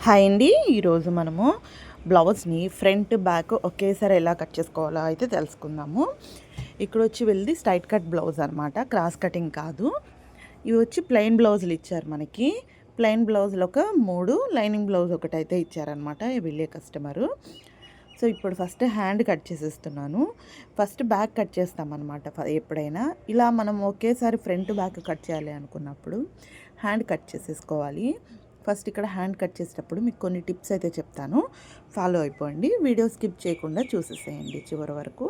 Hi అండి. ఈరోజు మనము బ్లౌజ్ని ఫ్రంట్ బ్యాక్ ఒకేసారి ఎలా కట్ చేసుకోవాలో అయితే తెలుసుకుందాము. ఇక్కడ వచ్చి వెళ్ళి స్ట్రైట్ కట్ బ్లౌజ్ అనమాట, క్రాస్ కటింగ్ కాదు. ఇవి వచ్చి ప్లెయిన్ బ్లౌజులు ఇచ్చారు మనకి. ప్లెయిన్ బ్లౌజులు ఒక 3, లైనింగ్ బ్లౌజ్ ఒకటైతే ఇచ్చారనమాట వెళ్ళే కస్టమరు. సో ఇప్పుడు ఫస్ట్ హ్యాండ్ కట్ చేసేస్తున్నాను. ఫస్ట్ బ్యాక్ కట్ చేస్తామన్నమాట. ఎప్పుడైనా ఇలా మనం ఒకేసారి ఫ్రంట్ బ్యాక్ కట్ చేయాలి అనుకున్నప్పుడు హ్యాండ్ కట్ చేసేసుకోవాలి. ఫస్ట్ ఇక్కడ హ్యాండ్ కట్ చేసేటప్పుడు మీకు కొన్ని టిప్స్ అయితే చెప్తాను, ఫాలో అయిపోండి. వీడియో స్కిప్ చేయకుండా చూసేసేయండి చివరి వరకు.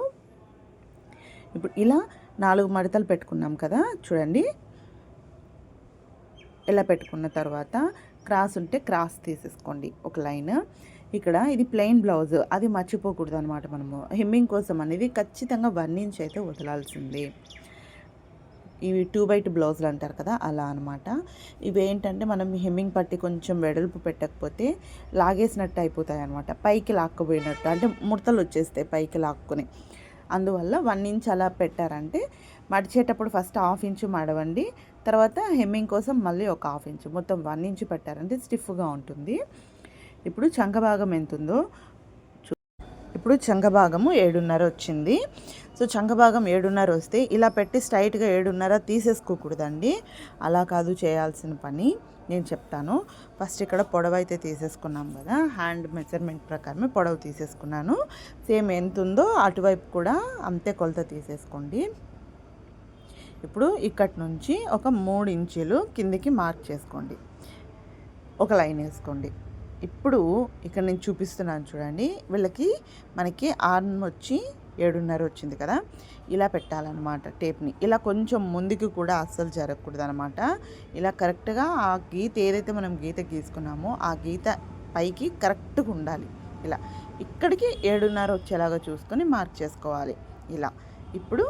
ఇప్పుడు ఇలా 4 మడతలు పెట్టుకున్నాం కదా, చూడండి. ఇలా పెట్టుకున్న తర్వాత క్రాస్ ఉంటే క్రాస్ తీసేసుకోండి ఒక లైన్. ఇక్కడ ఇది ప్లెయిన్ బ్లౌజ్, అది మర్చిపోకూడదు అనమాట. మనము హెమ్మింగ్ కోసం అనేది ఖచ్చితంగా 1 ఇంచ్ అయితే వదలాల్సింది. ఇవి 2x2 బ్లౌజులు అంటారు కదా, అలా అనమాట. ఇవి ఏంటంటే మనం హెమ్మింగ్ పట్టి కొంచెం వెడల్పు పెట్టకపోతే లాగేసినట్టు అయిపోతాయి అనమాట, పైకి లాక్కుపోయినట్టు, అంటే ముడతలు వచ్చేస్తాయి పైకి లాక్కుని. అందువల్ల 1 ఇంచ్ అలా పెట్టారంటే మడిచేటప్పుడు ఫస్ట్ 1/2 ఇంచు మడవండి, తర్వాత హెమ్మింగ్ కోసం మళ్ళీ ఒక 1/2 ఇంచు, మొత్తం 1 ఇంచు పెట్టారంటే స్టిఫ్గా ఉంటుంది. ఇప్పుడు చంక భాగం ఎంత ఉందో ఇప్పుడు చంక భాగము 7.5 వచ్చింది. సో చంక భాగం 7.5 వస్తే ఇలా పెట్టి స్ట్రైట్గా 7.5 తీసేసుకోకూడదండి. అలా కాదు చేయాల్సిన పని, నేను చెప్తాను. ఫస్ట్ ఇక్కడ పొడవు అయితే తీసేసుకున్నాం కదా, హ్యాండ్ మెజర్మెంట్ ప్రకారమే పొడవు తీసేసుకున్నాను. సేమ్ ఎంత ఉందో అటువైపు కూడా అంతే కొలత తీసేసుకోండి. ఇప్పుడు ఇక్కడి నుంచి ఒక 3 ఇంచులు కిందికి మార్క్ చేసుకోండి, ఒక లైన్ వేసుకోండి. ఇప్పుడు ఇక్కడ నేను చూపిస్తున్నాను చూడండి. వీళ్ళకి మనకి ఆర్మ్ వచ్చి 7.5 వచ్చింది కదా, ఇలా పెట్టాలన్నమాట టేప్ని. ఇలా కొంచెం ముందుకు కూడా అస్సలు జరగకూడదు అనమాట. ఇలా కరెక్ట్గా ఆ గీత ఏదైతే మనం గీత గీసుకున్నామో ఆ గీత పైకి కరెక్ట్గా ఉండాలి. ఇలా ఇక్కడికి 7.5 వచ్చేలాగా చూసుకొని మార్క్ చేసుకోవాలి ఇలా. ఇప్పుడు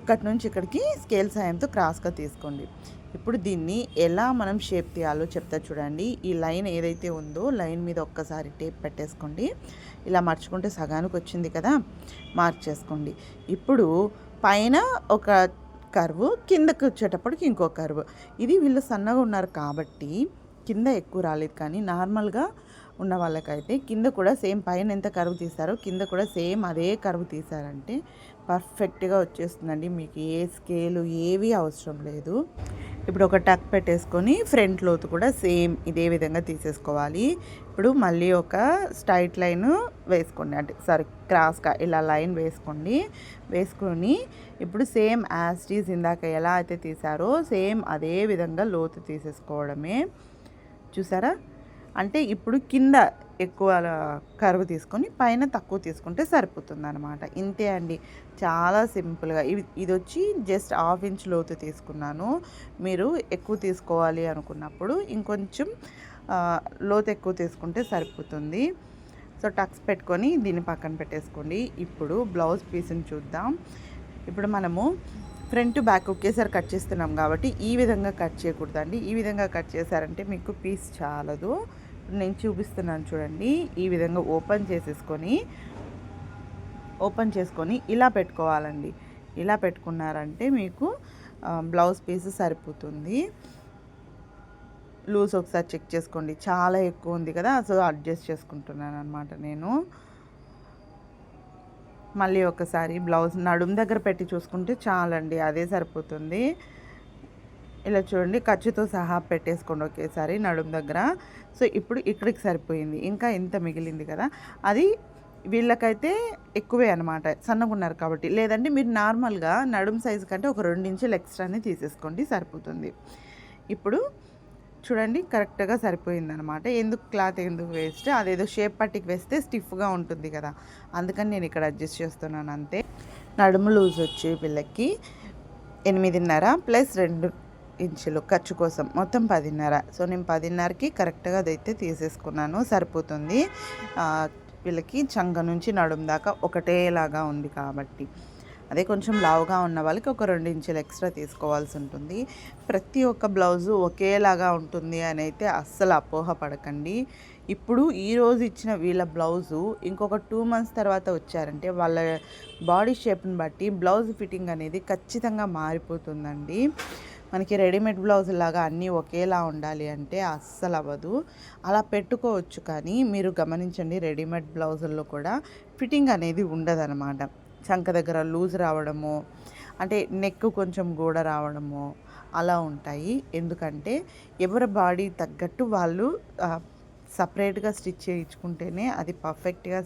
ఇక్కడి నుంచి ఇక్కడికి స్కేల్ సాయంతో క్రాస్గా తీసుకోండి. ఇప్పుడు దీన్ని ఎలా మనం షేప్ తీయాలో చెప్తా చూడండి. ఈ లైన్ ఏదైతే ఉందో లైన్ మీద ఒక్కసారి టేప్ పెట్టేసుకోండి. ఇలా మర్చుకుంటే సగానికి వచ్చింది కదా, మార్క్ చేసుకోండి. ఇప్పుడు పైన ఒక కర్వ్, కిందకి వచ్చేటప్పటికి ఇంకో కర్వ్. ఇది వీళ్ళు సన్నగా ఉన్నారు కాబట్టి కింద ఎక్కువ రాలేదు, కానీ నార్మల్గా ఉన్న వాళ్ళకైతే కింద కూడా సేమ్ పైన ఎంత కరువు తీసారో కింద కూడా సేమ్ అదే కరువు తీసారంటే పర్ఫెక్ట్గా వచ్చేస్తుందండి. మీకు ఏ స్కేలు ఏవి అవసరం లేదు. ఇప్పుడు ఒక టక్ పెట్టేసుకొని ఫ్రంట్ లోతు కూడా సేమ్ ఇదే విధంగా తీసేసుకోవాలి. ఇప్పుడు మళ్ళీ ఒక స్ట్రైట్ లైన్ వేసుకోండి, అంటే క్రాస్గా ఇలా లైన్ వేసుకొని ఇప్పుడు సేమ్ యాజ్ ఇట్ ఈజ్ ఇందాక ఎలా అయితే తీసారో సేమ్ అదే విధంగా లోతు తీసేసుకోవడమే. చూసారా? అంటే ఇప్పుడు కింద ఎక్కువ కరువు తీసుకొని పైన తక్కువ తీసుకుంటే సరిపోతుంది అనమాట. ఇంతే అండి, చాలా సింపుల్గా. ఇది వచ్చి జస్ట్ 1/2 ఇంచ్ లోతు తీసుకున్నాను. మీరు ఎక్కువ తీసుకోవాలి అనుకున్నప్పుడు ఇంకొంచెం లోతు ఎక్కువ తీసుకుంటే సరిపోతుంది. సో టక్స్ పెట్టుకొని దీన్ని పక్కన పెట్టేసుకోండి. ఇప్పుడు బ్లౌజ్ పీస్ని చూద్దాం. ఇప్పుడు మనము ఫ్రంట్ బ్యాక్ ఒకేసారి కట్ చేస్తున్నాం కాబట్టి ఈ విధంగా కట్ చేయకూడదండి. ఈ విధంగా కట్ చేశారంటే మీకు పీస్ చాలదు. నేను చూపిస్తున్నాను చూడండి. ఈ విధంగా ఓపెన్ చేసుకొని ఇలా పెట్టుకోవాలండి. ఇలా పెట్టుకున్నారంటే మీకు బ్లౌజ్ పీస్ సరిపోతుంది. లూజ్ ఒకసారి చెక్ చేసుకోండి, చాలా ఎక్కువ ఉంది కదా, సో అడ్జస్ట్ చేసుకుంటున్నాను అనమాట నేను. మళ్ళీ ఒకసారి బ్లౌజ్ నడుము దగ్గర పెట్టి చూసుకుంటే చాలండి, అదే సరిపోతుంది. ఇలా చూడండి, ఖర్చుతో సహా పెట్టేసుకోండి ఒకేసారి నడుము దగ్గర. సో ఇప్పుడు ఇక్కడికి సరిపోయింది, ఇంకా ఇంత మిగిలింది కదా, అది వీళ్ళకైతే ఎక్కువే అనమాట, సన్నగా ఉన్నారు కాబట్టి. లేదంటే మీరు నార్మల్గా నడుము సైజు కంటే ఒక 2 ఇంచులు ఎక్స్ట్రానే తీసేసుకోండి, సరిపోతుంది. ఇప్పుడు చూడండి కరెక్ట్గా సరిపోయిందనమాట. క్లాత్ ఎందుకు వేస్ట్, అదేదో షేప్ పట్టికి వేస్తే స్టిఫ్గా ఉంటుంది కదా, అందుకని నేను ఇక్కడ అడ్జస్ట్ చేస్తున్నాను అంతే. నడుము లూజ్ వచ్చి వీళ్ళకి 8.5 ప్లస్ 2 ఇంచులు ఖర్చు కోసం మొత్తం 10.5. సో నేను 10.5కి కరెక్ట్గా అదైతే తీసేసుకున్నాను, సరిపోతుంది. వీళ్ళకి చంక నుంచి నడుము దాకా ఒకటేలాగా ఉంది కాబట్టి. అదే కొంచెం లావుగా ఉన్న వాళ్ళకి ఒక 2 ఇంచులు ఎక్స్ట్రా తీసుకోవాల్సి ఉంటుంది. ప్రతి ఒక్క బ్లౌజు ఒకేలాగా ఉంటుంది అని అయితే అస్సలు అపోహపడకండి. ఇప్పుడు ఈరోజు ఇచ్చిన వీళ్ళ బ్లౌజు ఇంకొక 2 మంత్స్ తర్వాత వచ్చారంటే వాళ్ళ బాడీ షేప్ని బట్టి బ్లౌజ్ ఫిట్టింగ్ అనేది ఖచ్చితంగా మారిపోతుందండి. మనకి రెడీమేడ్ బ్లౌజులాగా అన్నీ ఒకేలా ఉండాలి అంటే అస్సలు అవ్వదు. అలా పెట్టుకోవచ్చు, కానీ మీరు గమనించండి రెడీమేడ్ బ్లౌజుల్లో కూడా ఫిట్టింగ్ అనేది ఉండదనమాట. చంక దగ్గర లూజ్ రావడము, అంటే నెక్ కొంచెం గూడ రావడము అలా ఉంటాయి. ఎందుకంటే ఎవరి బాడీ తగ్గట్టు వాళ్ళు సపరేట్గా స్టిచ్ చేయించుకుంటేనే అది పర్ఫెక్ట్గా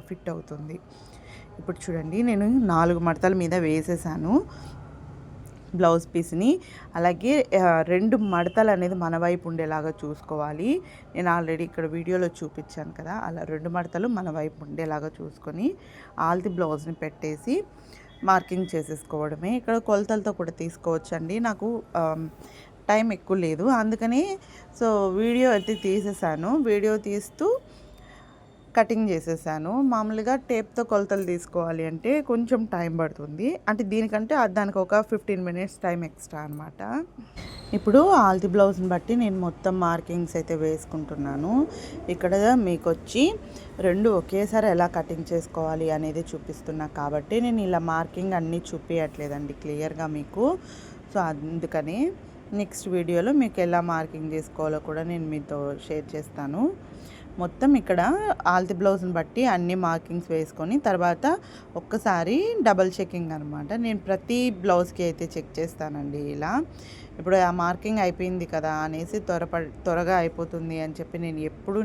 ఫిట్ అవుతుంది. ఇప్పుడు చూడండి, నేను 4 మడతల మీద వేసేసాను బ్లౌజ్ పీస్ని. అలాగే 2 మడతలు అనేది మన వైపు ఉండేలాగా చూసుకోవాలి. నేను ఆల్రెడీ ఇక్కడ వీడియోలో చూపించాను కదా, అలా 2 మడతలు మన వైపు ఉండేలాగా చూసుకొని ఆల్తి బ్లౌజ్ని పెట్టేసి మార్కింగ్ చేసేసుకోవడమే. ఇక్కడ కొలతలతో కూడా తీసుకోవచ్చండి. నాకు టైం ఎక్కువ లేదు, అందుకని వీడియో అయితే తీసేసాను. వీడియో తీస్తూ కటింగ్ చేసేసాను. మామూలుగా టేప్తో కొలతలు తీసుకోవాలి అంటే కొంచెం టైం పడుతుంది, అంటే దీనికంటే దానికి ఒక 15 మినిట్స్ టైం ఎక్స్ట్రా అనమాట. ఇప్పుడు ఆల్తి బ్లౌజ్ని బట్టి నేను మొత్తం మార్కింగ్స్ అయితే వేసుకుంటున్నాను. ఇక్కడ మీకు వచ్చి 2 ఒకేసారి ఎలా కటింగ్ చేసుకోవాలి అనేది చూపిస్తున్నా కాబట్టి నేను ఇలా మార్కింగ్ అన్నీ చూపించట్లేదండి క్లియర్గా మీకు. అందుకని నెక్స్ట్ వీడియోలో మీకు ఎలా మార్కింగ్ చేసుకోవాలో కూడా నేను మీతో షేర్ చేస్తాను. మొత్తం ఇక్కడ ఆల్తి బ్లౌజ్ని బట్టి అన్ని మార్కింగ్స్ వేసుకొని తర్వాత ఒక్కసారి డబల్ చెకింగ్ అనమాట. నేను ప్రతి బ్లౌజ్కి అయితే చెక్ చేస్తానండి ఇలా. ఇప్పుడు ఆ మార్కింగ్ అయిపోయింది కదా అనేసి త్వరగా అయిపోతుంది అని చెప్పి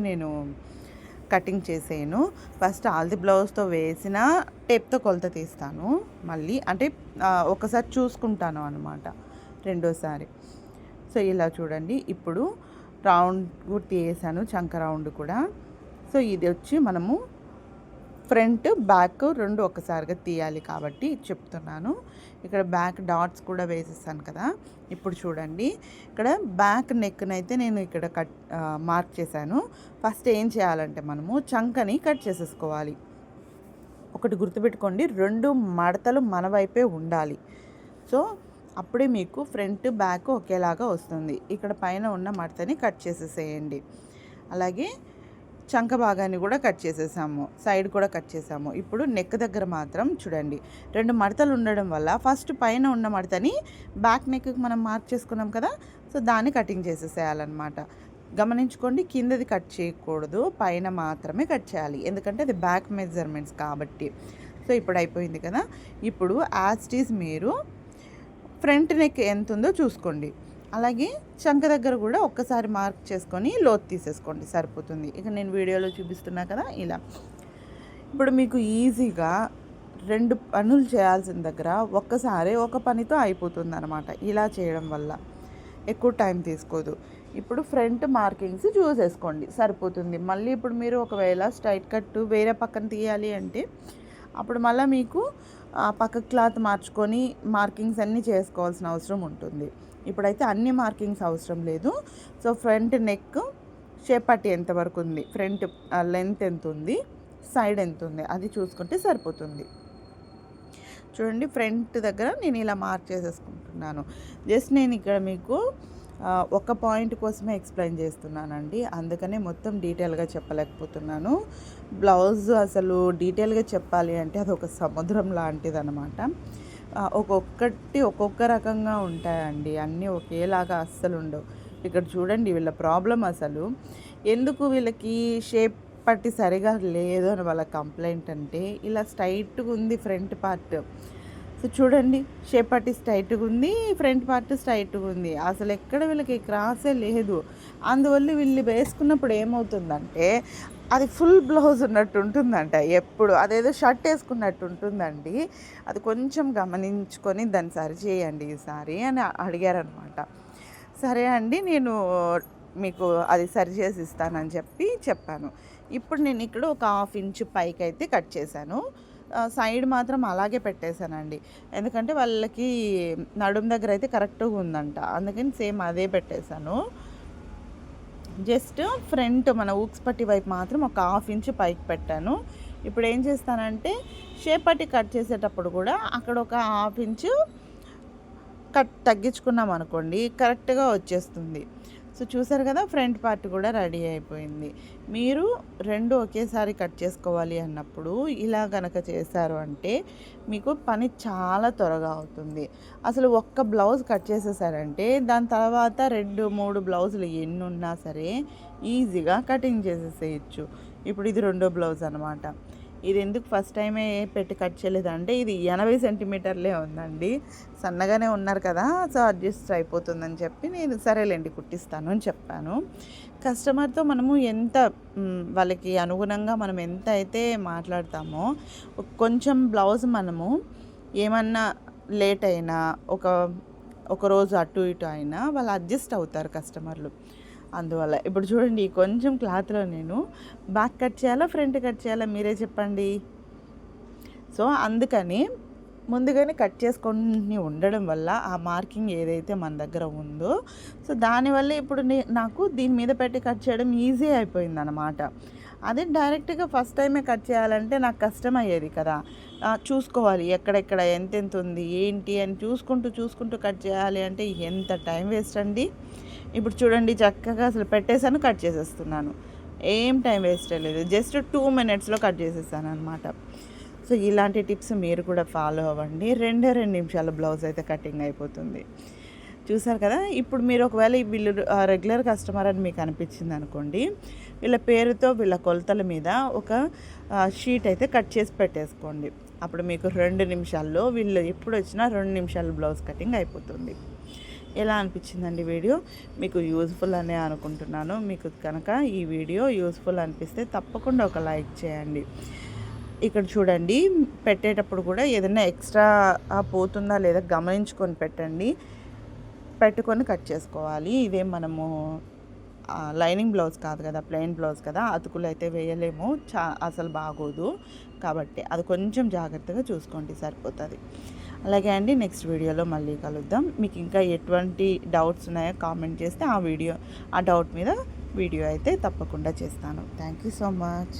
నేను కటింగ్ చేసేయను. ఫస్ట్ ఆల్తి బ్లౌజ్తో వేసిన టేప్తో కొలత తీస్తాను. మళ్ళీ అంటే ఒకసారి చూసుకుంటాను అనమాట రెండోసారి. ఇలా చూడండి, ఇప్పుడు రౌండ్ కూడా తీసాను, చంక రౌండ్ కూడా. ఇది వచ్చి మనము ఫ్రంట్ బ్యాక్ 2 ఒక్కసారిగా తీయాలి కాబట్టి చెప్తున్నాను. ఇక్కడ బ్యాక్ డాట్స్ కూడా వేసేసాను కదా. ఇప్పుడు చూడండి, ఇక్కడ బ్యాక్ నెక్నైతే నేను ఇక్కడ మార్క్ చేశాను. ఫస్ట్ ఏం చేయాలంటే మనము చంకని కట్ చేసేసుకోవాలి. ఒకటి గుర్తుపెట్టుకోండి, 2 మడతలు మన వైపే ఉండాలి. అప్పుడే మీకు ఫ్రంట్ బ్యాక్ ఒకేలాగా వస్తుంది. ఇక్కడ పైన ఉన్న మడతని కట్ చేసేసేయండి. అలాగే చంక భాగాన్ని కూడా కట్ చేసేసాము, సైడ్ కూడా కట్ చేసాము. ఇప్పుడు నెక్ దగ్గర మాత్రం చూడండి, 2 మడతలు ఉండడం వల్ల ఫస్ట్ పైన ఉన్న మడతని బ్యాక్ నెక్కి మనం మార్క్ చేసుకున్నాం కదా, దాన్ని కటింగ్ చేసేసేయాలన్నమాట. గమనించుకోండి, కిందది కట్ చేయకూడదు, పైన మాత్రమే కట్ చేయాలి, ఎందుకంటే అది బ్యాక్ మెజర్మెంట్స్ కాబట్టి. ఇప్పుడు అయిపోయింది కదా. ఇప్పుడు యాజ్ ఇట్ ఈజ్ మీరు ఫ్రంట్ నెక్ ఎంత ఉందో చూసుకోండి. అలాగే చంక దగ్గర కూడా ఒక్కసారి మార్క్ చేసుకొని లోతు తీసేసుకోండి, సరిపోతుంది. ఇక నేను వీడియోలో చూపిస్తున్నా కదా ఇలా. ఇప్పుడు మీకు ఈజీగా 2 పనులు చేయాల్సిన దగ్గర ఒక్కసారి ఒక పనితో అయిపోతుంది అనమాట. ఇలా చేయడం వల్ల ఎక్కువ టైం తీసుకోదు. ఇప్పుడు ఫ్రంట్ మార్కింగ్స్ చూసేసుకోండి, సరిపోతుంది. మళ్ళీ ఇప్పుడు మీరు ఒకవేళ స్ట్రైట్ కట్ వేరే పక్కన తీయాలి అంటే అప్పుడు మళ్ళీ మీకు పక్క క్లాత్ మార్చుకొని మార్కింగ్స్ అన్నీ చేసుకోవాల్సిన అవసరం ఉంటుంది. ఇప్పుడైతే అన్ని మార్కింగ్స్ అవసరం లేదు. ఫ్రంట్ నెక్ షేప్ పట్టి ఎంతవరకు ఉంది, ఫ్రంట్ లెంత్ ఎంత ఉంది, సైడ్ ఎంత ఉంది అది చూసుకుంటే సరిపోతుంది. చూడండి, ఫ్రంట్ దగ్గర నేను ఇలా మార్క్ చేసేసుకుంటున్నాను. జస్ట్ నేను ఇక్కడ మీకు ఒక పాయింట్ కోసమే ఎక్స్ప్లెయిన్ చేస్తున్నానండి, అందుకనే మొత్తం డీటెయిల్గా చెప్పలేకపోతున్నాను. బ్లౌజ్ అసలు డీటెయిల్గా చెప్పాలి అంటే అది ఒక సముద్రం లాంటిది అనమాట. ఒక్కొక్కటి ఒక్కొక్క రకంగా ఉంటాయండి, అన్నీ ఒకేలాగా అస్సలు ఉండవు. ఇక్కడ చూడండి, వీళ్ళ ప్రాబ్లం అసలు ఎందుకు వీళ్ళకి షేప్ పట్టి సరిగా లేదు అని వాళ్ళ కంప్లైంట్ అంటే, ఇలా స్ట్రైట్గా ఉంది ఫ్రంట్ పార్ట్. చూడండి, షేప్ పట్టి స్ట్రైట్గా ఉంది, ఫ్రంట్ పార్ట్ స్ట్రైట్గా ఉంది, అసలు ఎక్కడ వీళ్ళకి క్రాసే లేదు. అందువల్ల వీళ్ళు వేసుకున్నప్పుడు ఏమవుతుందంటే అది ఫుల్ బ్లౌజ్ ఉన్నట్టు ఉంటుందంట, ఎప్పుడు అదేదో షర్ట్ వేసుకున్నట్టు ఉంటుందండి. అది కొంచెం గమనించుకొని దాన్ని సరి చేయండి ఈసారి అని అడిగారనమాట. సరే అండి, నేను మీకు అది సరి చేసి ఇస్తానని చెప్పాను. ఇప్పుడు నేను ఇక్కడ ఒక 1/2 ఇంచు పైకి అయితే కట్ చేశాను. సైడ్ మాత్రం అలాగే పెట్టేశానండి, ఎందుకంటే వాళ్ళకి నడుము దగ్గర అయితే కరెక్ట్గా ఉందంట, అందుకని సేమ్ అదే పెట్టేశాను. జస్ట్ ఫ్రంట్ మన ఊక్స్ పట్టి వైపు మాత్రం ఒక 1/2 ఇంచు పైకి పెట్టాను. ఇప్పుడు ఏం చేస్తానంటే షేప్ పట్టి కట్ చేసేటప్పుడు కూడా అక్కడ ఒక 1/2 ఇంచు కట్ తగ్గించుకున్నాం అనుకోండి, కరెక్ట్గా వచ్చేస్తుంది. సో చూసారు కదా, ఫ్రంట్ పార్ట్ కూడా రెడీ అయిపోయింది. మీరు 2 ఒకేసారి కట్ చేసుకోవాలి అన్నప్పుడు ఇలా గనక చేశారు అంటే మీకు పని చాలా త్వరగా అవుతుంది. అసలు ఒక్క బ్లౌజ్ కట్ చేసేసారంటే దాని తర్వాత 2, 3 బ్లౌజులు ఎన్నున్నా సరే ఈజీగా కటింగ్ చేసేసేయచ్చు. ఇప్పుడు ఇది రెండో బ్లౌజ్ అనమాట. ఇది ఎందుకు ఫస్ట్ టైమే పెట్టి కట్ చేయలేదంటే ఇది 80 సెంటీమీటర్లే ఉందండి. సన్నగానే ఉన్నారు కదా, సో అడ్జస్ట్ అయిపోతుందని చెప్పి నేను సరేలేండి కుట్టిస్తాను అని చెప్పాను. కస్టమర్తో మనము ఎంత వాళ్ళకి అనుగుణంగా మనం ఎంత అయితే మాట్లాడతామో, కొంచెం బ్లౌజ్ మనము ఏమన్నా లేట్ అయినా ఒక రోజు అటు ఇటు అయినా వాళ్ళు అడ్జస్ట్ అవుతారు కస్టమర్లు. అందువల్ల ఇప్పుడు చూడండి, కొంచెం క్లాత్లో నేను బ్యాక్ కట్ చేయాలా, ఫ్రంట్ కట్ చేయాలా మీరే చెప్పండి. సో అందుకని ముందుగానే కట్ చేసుకొని ఉండడం వల్ల ఆ మార్కింగ్ ఏదైతే మన దగ్గర ఉందో, సో దానివల్ల ఇప్పుడు నాకు దీని మీద పెట్టి కట్ చేయడం ఈజీ అయిపోయిందనమాట. అదే డైరెక్ట్గా ఫస్ట్ టైమే కట్ చేయాలంటే నాకు కష్టం అయ్యేది కదా. చూసుకోవాలి ఎక్కడెక్కడ ఎంతెంత ఉంది ఏంటి అని చూసుకుంటూ కట్ చేయాలి అంటే ఎంత టైం వేస్ట్ అండి. ఇప్పుడు చూడండి, చక్కగా అసలు పెట్టేశాను, కట్ చేసేస్తున్నాను. ఏం టైం వేస్ట్ అయ్యలేదు, జస్ట్ 2 మినిట్స్లో కట్ చేసేసాను అనమాట. సో ఇలాంటి టిప్స్ మీరు కూడా ఫాలో అవ్వండి. 2 నిమిషాల బ్లౌజ్ అయితే కటింగ్ అయిపోతుంది. చూసారు కదా. ఇప్పుడు మీరు ఒకవేళ వీళ్ళు రెగ్యులర్ కస్టమర్ అని మీకు అనిపించింది అనుకోండి, వీళ్ళ పేరుతో వీళ్ళ కొలతల మీద ఒక షీట్ అయితే కట్ చేసి పెట్టేసుకోండి. అప్పుడు మీకు 2 నిమిషాల్లో వీళ్ళు ఎప్పుడు వచ్చినా 2 నిమిషాల బ్లౌజ్ కటింగ్ అయిపోతుంది. ఎలా అనిపించిందండి వీడియో? మీకు యూజ్ఫుల్ అనే అనుకుంటున్నాను. మీకు కనుక ఈ వీడియో యూజ్ఫుల్ అనిపిస్తే తప్పకుండా ఒక లైక్ చేయండి. ఇక్కడ చూడండి, పెట్టేటప్పుడు కూడా ఏదైనా ఎక్స్ట్రా పోతుందా లేదా గమనించుకొని పెట్టండి. పెట్టుకొని కట్ చేసుకోవాలి. ఇదేం మనము లైనింగ్ బ్లౌజ్ కాదు కదా, ప్లెయిన్ బ్లౌజ్ కదా, అతుకులు అయితే వేయలేము, అసలు బాగోదు. కాబట్టి అది కొంచెం జాగ్రత్తగా చూసుకోండి, సరిపోతుంది. అలాగే అండి, నెక్స్ట్ వీడియోలో మళ్ళీ కలుద్దాం. మీకు ఇంకా ఎటువంటి డౌట్స్ ఉన్నాయో కామెంట్ చేస్తే ఆ డౌట్ మీద వీడియో అయితే తప్పకుండా చేస్తాను. Thank you so much.